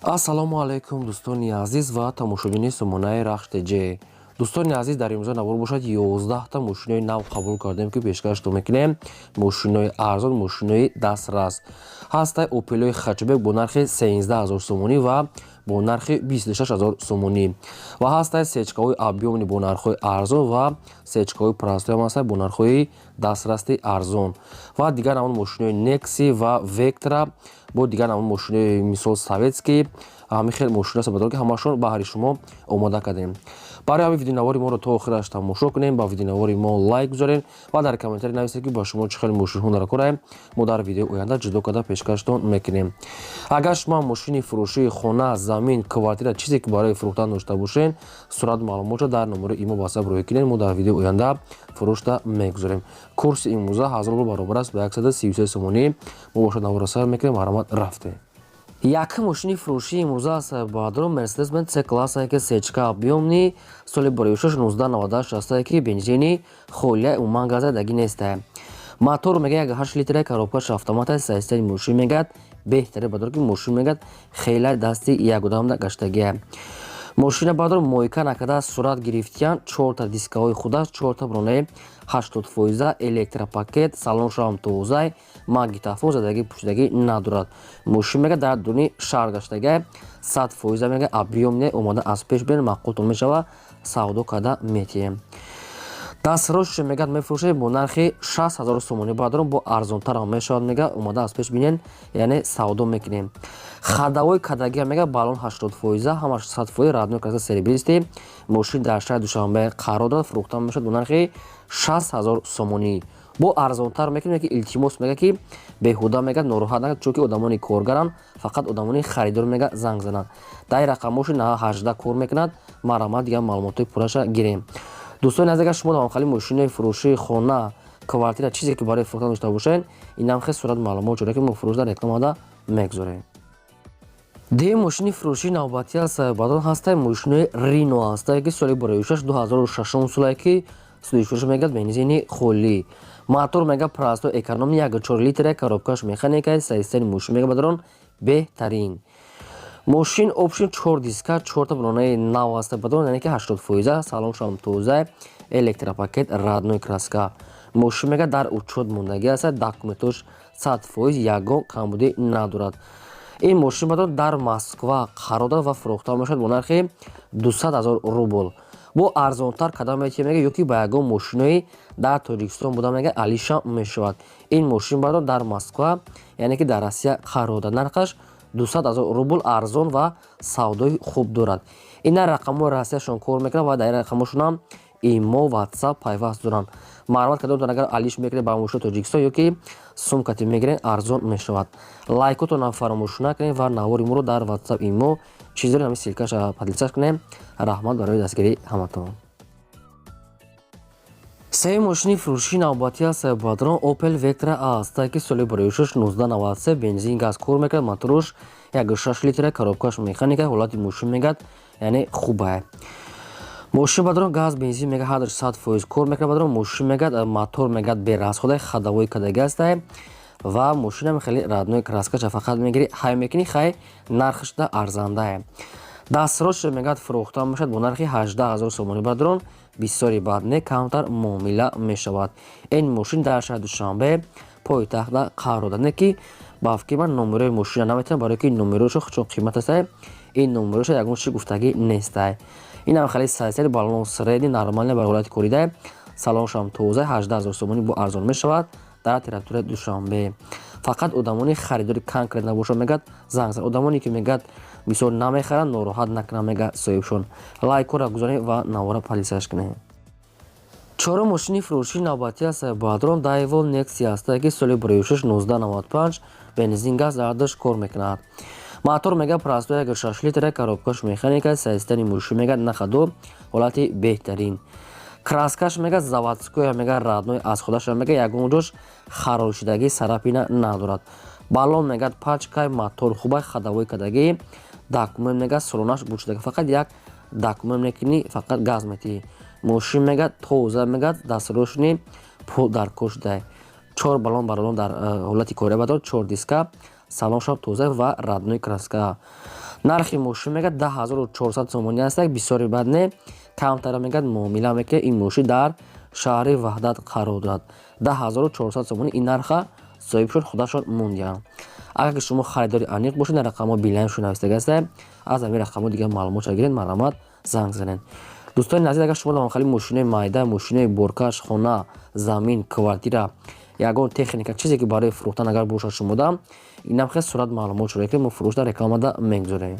ассалому алайкум дӯстони азиз ва тамошобини сомонаи рахштеҷе. дӯстони азиз, дар имрӯза навор бошад 11та мошинои нав қабул кардем ки пешкашто мекунем. Мошинои арзон, мошинои дастрас ҳастай опелои хачбек бо нархи 13000 сомонӣ ва бо нархи 26000 сомонӣ ва ҳастай сечкаҳои объёмни бо нархҳои арзон ва сечкаҳои простои ҳастай бо нархҳои дастрасти арзон ва дигар намуди мошинои некси ва вектра бо дигар намуди мошинои мисол советский ҳамин хел мошина сабадор ки ҳамашон баҳри шумо омода кардем. барои ҳамин видеонавори моро то охираш тамошо кунем, ба видеонавори мо лайк гузорем ва дар комментарӣ нависед ки ба шумо чӣ хел мошинҳо наракураем. мо дар видеои оянда ҷудо карда пешкаштон мекунем. агар шумо мошини фурӯшии хона, замин, квартира чизе ки барои фурӯхтан дошта бошед, сурат маълумотро дар номери имо ба ҳисаб роҳӣ кунед. мо дар видеои оянда фурӯшта мегузорем. курси имрӯза 1000 рубл баробар аст ба 133 сомонӣ. мо бошад навора сар мекунем. маромад рафтем. як мошини фурӯшии имрӯза аст баъдро Mercedes-Benz C-класса ки сечка объёмни соли бароишаш 1998 ки бензини холия умуман газдагӣ неста. мотор мега 1.8 литра коробкаш автомата сайстани мошин мегад беҳтари баъдро ки мошин мегад хела дасти ягодамда гаштагия. мошина баъдро мойка накарда сурат гирифтиян 4та дискаҳои худаш 4та бронаи 80% электропакет салоншам тоза магнитофон задагӣ пӯшидагӣ надорад. мошин мега дар дуни шаҳр гаштага 100% мега объёмне омода аз пеш бирен мақултон мешава савдо карда метиҳем. дастрош мегад мефурӯшем бо нархи 6000 сомонӣ баъдро бо арзонтар мешавад мега омода аз пеш бинен яъне савдо мекунем. хадавои кадагия мега балон 80% ҳамаш 100% радной краса сервисти мошин дар шаҳри душанбе қарор дорад. фурӯхта мешавад бо нархи 6000 сомонӣ. бо арзонтар мекунем ки илтимос мега ки беҳуда мега нороҳат накард чунки одамони коргаранд, фақат одамони харидор мега занг зананд. дар ин рақам мошин 18 кор мекунад. маромад дигар маълумотои пурраша гирем. дӯстони азиз, агар шумо давомхали мошинаи фурӯшии хона, квартира чизе ки барои фурӯхтан дошта бошед, инам хел сурат маълумот ҷоре ки мо фурӯш дар рекламада мегузорем. дем мошини фурӯшии навбатӣ аст баъдон ҳастай мошинои Renault ҳастай ки соли бароишаш 2006 сола ки судишфурӯш мегад бензини холӣ. мотор мега простой экономи 1.4 литра коробкаш механика сайстани мошин мега баъдон беҳтарин. мошин опшин 4 диска 4та бронаи нав аст баъдон яъне ки 80% салоншам тоза электропакет радной краска. мошин мега дар учёт мондагӣ аст. документош 100% ягон камбудӣ надорад. ин мошин баъдон дар Москва қарор дорад ва фурӯхта мешавад бо нархи 200,000 рубл. бо арзонтар када метиҳем мега ёки ба ягон мошинои дар Тоҷикистон буда мега алишам мешавад. ин мошин баъдон дар Москва яъне ки дар Россия қарор дорад. нархаш 200,000 рубл арзон ва савдои хуб дорад. ина рақамҳои Россияшон кор мекунад ва дар ин рақамҳошонам имо ватсап пайваст доранд. маълумот карда доранд агар алиш мекунед ба мошини Тоҷикистон ёки сумкати мегирен арзон мешавад. лайкотонам фаромӯш накунед ва навори моро дар ватсап имо чиз дорем ҳамин силкаша подлисач кунем. раҳмат барои дастгирии ҳаматон. се мошини фурӯшии навбатӣ аст баъдро Opel Vectra аст ки соли бароишаш 1993 бензин газ кор мекунад. моторош 1.6 литра коробкаш механика ҳолати мошин мегад яъне хубае. мошин баъдро газ бензин мега ҳадр 100% кор мекунад. баъдро мошин мегад мотор мегад берасхода хадавои кадаги аст ва мошинам хеле радной краскаша фақат мегири хай мекунӣ хай нархашда арзандае. дастрош мегад фурӯхта мешавад бо нархи 18000 сомонӣ баъдро бисёри бад не камтар муомила мешавад. ин мошин дар шаҳри душанбе пойтахта қарор дорад. не ки бафки ман номерои мошина наметавонам барое ки номероиашо чун қимат аст. ин номероиша ягон чизи гуфтагӣ неста. инам хеле сайсари балон средни нормалне бар ҳолати корида салоншам тоза 18000 сомонӣ бо арзон мешавад дар территорияи душанбе. фақат одамони харидори конкрет набошад мегад занг зан. одамоне ки мегад мисол намехаранд нороҳат накунад мега соҳибшон. лайкора гузорем ва навора палисаш кунем. чорум мошини фурӯшии навбатӣ аст баъдро Daewoo Nexi аст ки соли бароишаш 1995 бензин газ дардаш кор мекунад. мотор мега простой 1.6 литра коробкаш механика сайстани мошин мегад нахадо ҳолати беҳтарин. краскаш мега заводскоя мега радной аз худаша мега ягон ҷош харошидагӣ сарапина надорад. балон мегад пачкай мотор хуба хадавои кадаги документ мега солонаш бучидаги фақат як документ мекунӣ фақат газ метиҳӣ. мошин мега тоза мега дастрошни пул дар кошдай 4 балон баролон дар ҳолати кория бадор 4 диска салоншам тоза ва радной краска. нархи мошин мегӯяд 10400 сомонӣ аст. Бисёри бад не. Камтара мегӯяд муомила мекунад. Ин мошин дар шаҳри Ваҳдат қарор дорад. 10400 сомонӣ ин нарха соҳибшон худашон мондиянд. Агар шумо харидори аниқ бошед, рақамҳо билайншон навистага аст. Аз ҳамин рақамҳо дигар маълумотро гиред, маромад занг занед. Дӯстони азиз, агар шумо давомхали мошинои майда, мошинои боркаш, хона, замин, квартира, ягон техника, чизе ки барои фурӯхтан агар бошад шумода, инам хеле сурат маълумотшро ки мо фурӯшда рекламада мегузорем.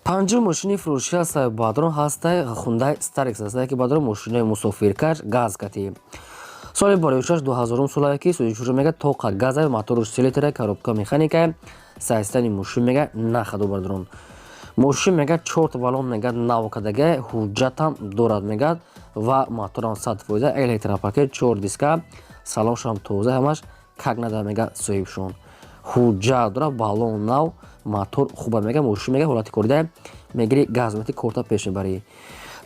Панҷум мошини фурӯшӣ аст баъдон ҳастай Hyundai Starex аст ки баъдон мошинои мусофиркаш газкати. Соли борёшаш 2000 солае ки сӯзишро мега тоқа газа мотору селитра коробка механика сайстани мошин мега нахаду бардорон. Мошин мега 4 балон мега навкадага ҳуҷҷатам дорад мега ва моторам 100% электропакет 4 диска салоншам тоза ҳамаш кагнада мега соҳибшон. Ҳуҷҷат дора балон нав мотор хуба мега мошин мега ҳолати корида мегири газмети корта пеш мебарӣ.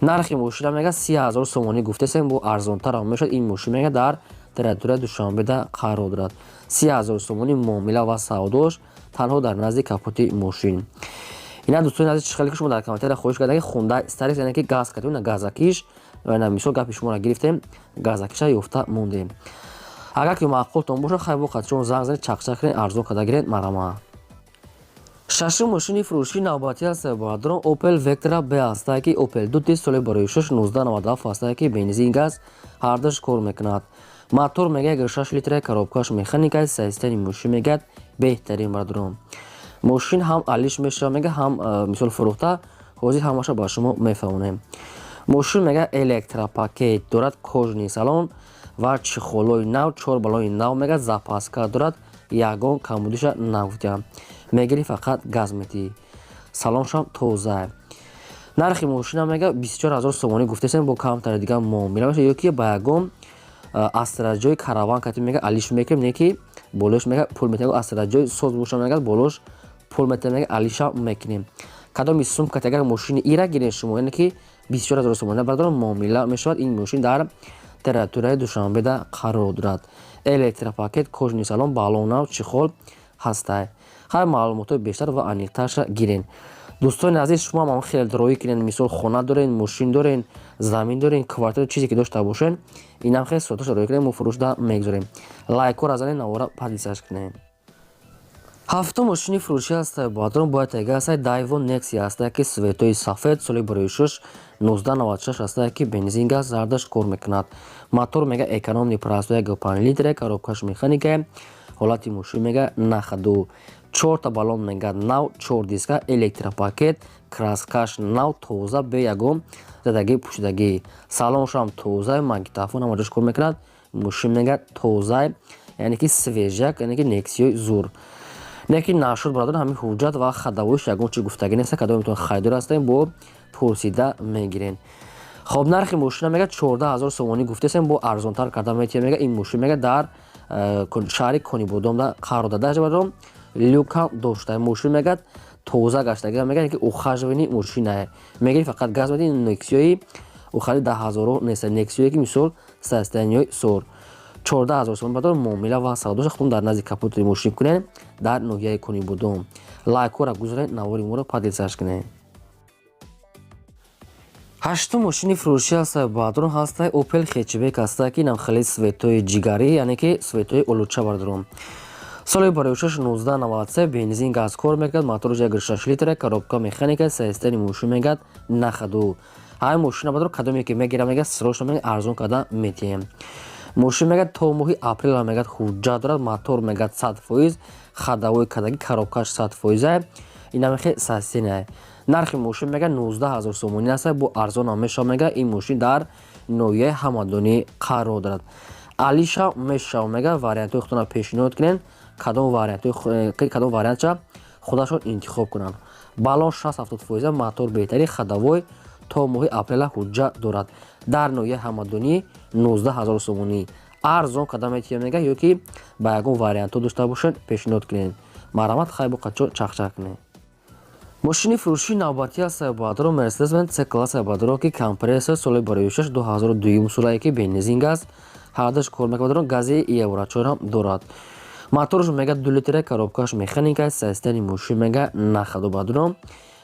нархи мошина мега 30000 сомонӣ гуфтасем, бо арзонтар мешад. Ин мошин мега дар територияи Душанбеда қарор дорад. 30000 сомонӣ муомила ва савдош танҳо дар назди капоти мошин. ина дӯстони азиз, чӣ хеле ки шумо дар комментария хоҳиш карда ки Hyundai Starex яъне ки газкати на газакиш, яъне мисол гапи шуморо гирифтем, газакиша ёфта мондем. агар ки маъқултон бошад, хай бо қатшон занг занед, чақчақ кунед, арзон карда гиред, марама. шашум мошини фурӯшии навбатӣ аст баъдон Opel Vectra B аст ки Opel Duty соли бароишаш 1997 аст ки бензин газ ҳардаш кор мекунад. мотор мега 6 литра коробкаш механика сайстани мошин мегад беҳтарин бардорон. мошин ҳам алиш мешава мега ҳам мисол фурӯхта ҳозир ҳамаша ба шумо мефаҳмонем. мошин мега электропакет дорад, кожни салон ва чихолои нав, 4 балони нав мега запаска дорад, ягон камбудиша навдя мегири фақат газмети салоншам тоза. нархи мошина мега 24000 сомонӣ гуфтасем, бо камтари дигар муомила меша ёки ба ягон астраҷои караван кати мега алиш мекунем, не ки болош мега пул метавонем астраҷои соз боша мега болош пул метавонем мега алиша мекунем. кадоми сум кати агар мошини ира гиред шумо, яъне ки 24000 сомонӣ бардорон муомила мешавад. ин мошин дар територияи Душанбеда қарор дорад. электропакет, кожни салон, балонав, чихол ҳастай. хай маълумотои бештар ва аниқтарша гирен. дӯстони азиз, шумо ҳам хеле дороӣ кунед, мисол хона дорен, мошин дорен, замин дорен, квартира, чизе ки дошта бошен, инам хеле соддаша дороӣ кунед, мо фурӯшда мегузорем. лайкҳо разанед, навора подписаш кунед. ҳафтум мошини фурӯшӣ аст баъдон бояд тега аст Daewoo Nexia аст ки светои сафед соли бароишаш 1996 аст ки бензин газ зардаш кор мекунад. мотор мега экономни прасо 1.5 литра коробкаш механика ҳолати мошин мега нахаду 4 балон мега нав, 4 диска электропакет краскаш нав тоза бе ягон задаги пӯшидагӣ салоншам тоза магнитофон ҳам ҷош кор мекунад. мошин мега тоза, яъне ки свежак, яъне ки Nexia зур не ки нашуд барадор. ҳамин ҳуҷҷат ва хадавоиш ягон чи гуфтагӣ нест, кадом метавон харидор ҳастем, бо пурсида мегирен. хоб нархи мошина мега 14000 сомонӣ гуфтасем, бо арзонтар карда метавонем мега. ин мошин мега дар шаҳри Конибодомда қарор дорад. барадор люкам дошта мошин мега тоза гаштаги мега, ки ухажвини мошина мегири фақат газ меди. Nexia ухари 10000 нест, Nexia ки мисол сайстаниёи сор 14000 сомон баъдон муомила ва савдоша худтон дар назди капоти мошин кунед дар ноҳияи Конибодом. лайкҳоро гузоред, навори моро подписаш кунед. ҳаштум мошини фурӯшӣ аст баъдон ҳастай Opel Hatchback аст ки инам хеле светои ҷигарӣ, яъне ки светои улучша бардорон. соли бароишаш 1993 бензин газ кор мекунад, мотор 1.6 литра коробка механика сайстани мошин мегад нахаду. ҳамин мошина баъдон кадоме ки мегирам мега сроша мега арзон карда метиҳем. мошин мегад то моҳи апрел мегад ҳуҷҷат дорад. мотор мегад 100%, хадавои кадаги коробкаш 100%, ина мехе састина. нархи мошин мега 19000 сомонӣ аст, бо арзон ҳам мешава мега. ин мошин дар ноҳияи ҳамадонӣ қарор дорад. алиша мешава мега. вариантҳои худтона пешниҳод кунед, кадом вариантша худашон интихоб кунанд. балон 60-70%, мотор беҳтари, хадавой то моҳи апрела ҳуҷҷат дорад. дар ноҳияи ҳамадонӣ 19000 сомонӣ арзон карда метиҳем мега, ёки ба ягон вариантҳо дошта бошед пешниҳод кунед. марамат, хай бо қатчо чақчақ кунед. мошини фурӯшии навбатӣ аст баъдон Mercedes-Benz C-класс баъдон ки компрессор соли бароишаш 2002 солае ки бензин газ ҳардаш кор мекунад. гази Евро 4 ҳам дорад. Моторш мега 2 литра, коробкаш механика, системи мошин мега нахаду бадром.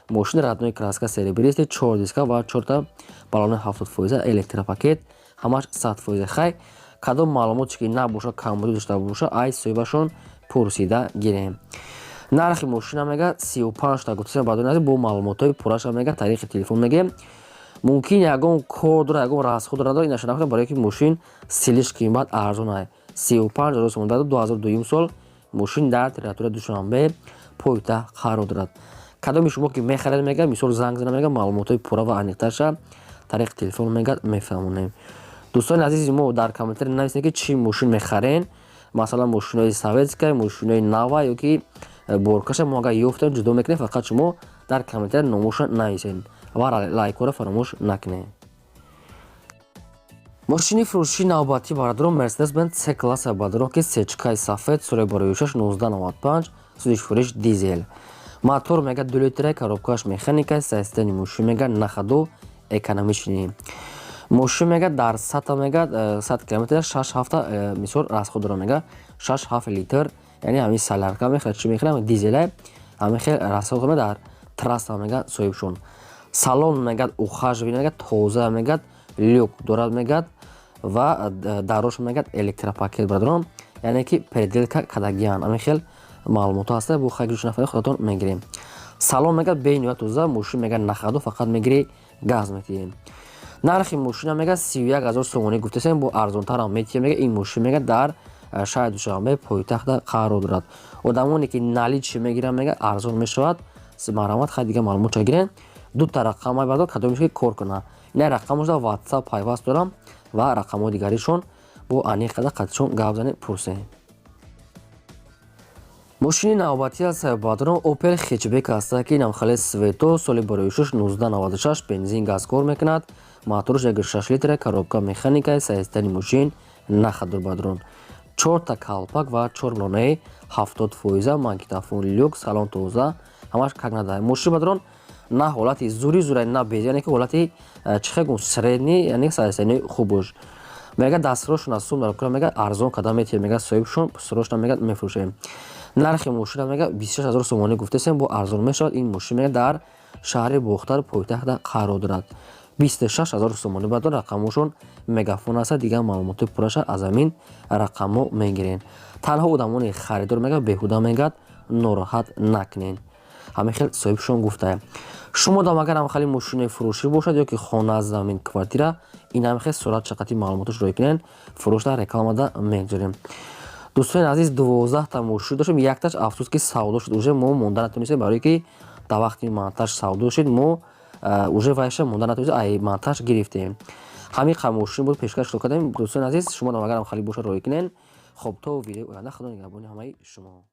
Мошин радной краска серебристый, 4 диска ва 4 та баллони 70% электропакет, ҳамаш 100% хай. Кадом маълумоте ки набоша камбуди дошта боша, ай соҳибашон пурсида гирем. Нархи мошина мега 35 та гуфтасем баъдони азиз бо маълумотҳои пурраша мега тариқи телефон мегем. Мумкин ягон кор дора, ягон расход дора, инаша нахӯрда барои ки мошин силиш қимат арзон ай. 35,000 сомон дар 2002 сол мошин дар территорияи Душанбе пойтахт қарор дорад. Кадоми шумо ки мехаред мега мисол занг зана мега маълумотҳои пурра ва аниқташа тариқи телефон мега мефаҳмонем. Дӯстони азизи мо дар комментари нависед ки чӣ мошин мехарен, масалан мошинои советская, мошинои нава ёки боркаша мо агар ёфтем ҷудо мекунем, фақат шумо дар комментари номоша нависед ва лайкора фаромӯш накунед. Мошини фурӯшии навбатӣ барадорон Mercedes-Benz C-класса барадорон ки сечкаи сафед соли бароишаш 1995 судиш фурӯш дизел. Мотор мега 2 литра, коробкаш механика, системи мошин мега нахаду экономичный. Мошин мега дар 100 км 6-7 мисол расход дора мега 6-7 литр, яъне ҳамин солярка мехӯрад, чӣ мехӯрад дизел ҳамин хел расход мега дар трасса мега соҳибшон. Салон мега ухажвӣ мега тоза мега люк дорад мега ва дарош мега электропакет барадорон, яъне ки переделка кадагиан ҳамин хел маълумотҳо ҳаста бо хайги шунафаи худатон мегирем. Салон мега бейни тоза, мошин мега нахаду фақат мегири газ метиҳем. Нархи мошина мега 31,000 сомонӣ гуфтасем бо арзонтарам метиҳем мега ин мошин мега дар шаҳри Душанбе пойтахта қарор дорад. Одамоне ки наличӣ мегиранд мега арзон мешавад. Марҳамат хай дига маълумотро гирен. Дута рақамай бардор кадомиш ки кор кунад. Ина рақамошда WhatsApp пайваст дорам ва рақамҳои дигаришон бо аниқада қатишон гап занед пурсем. мошини навбатӣ аз баъдорон Opel Hatchback аст ки намхали Свето соли бароишаш 1996 бензин газкор мекунад. Моторш 1.6 литра, коробка механика, системи мошин нахадур баъдорон. 4 та калпак ва 4 лонаи 70% магнитофон люк, салон тоза, ҳамаш кагнада. Мошин баъдорон на ҳолати зури на без, яъне ки ҳолати чихегун средни, яъне состоянии хубуш. Мега дастфирошона сум дар кора мега арзон када метиҳем мега соҳибшон сирошна мега мефурӯшем. Нархи мошина мега 26000 сомонӣ гуфтасем бо арзон мешавад. Ин мошин мега дар шаҳри Бохтар пойтахта қарор дорад. 26000 сомонӣ баъдон рақамошон мегафон аст, дигар маълумоти пурраша аз амин рақамҳо мегирен. Танҳо одамони харидор мега беҳуда мегад нороҳат накунен. ҳамин хел соҳибшон гуфтаем. Шумо дам агар ҳамхали мошинаи фурӯшӣ бошад ёки хона, замин, квартира, ин ҳамин хел сурат чақати маълумоташро кунен, фурӯшда рекламада мегузорем. дӯстони азиз 12 та мошин доштем, якташ афсӯс ки савдо шуд, уже мо монда натонистем, барое ки дар вақти монтаж савдо шуд, мо уже вайша монда натонистем, ай монтаж гирифтем. ҳамин қа мошин буд пешкаш кардем. дӯстони азиз шумо дам агар ҳамхали бошад роӣ кунен. хоб то видеои оянда худо нигаҳбони ҳамаи шумо.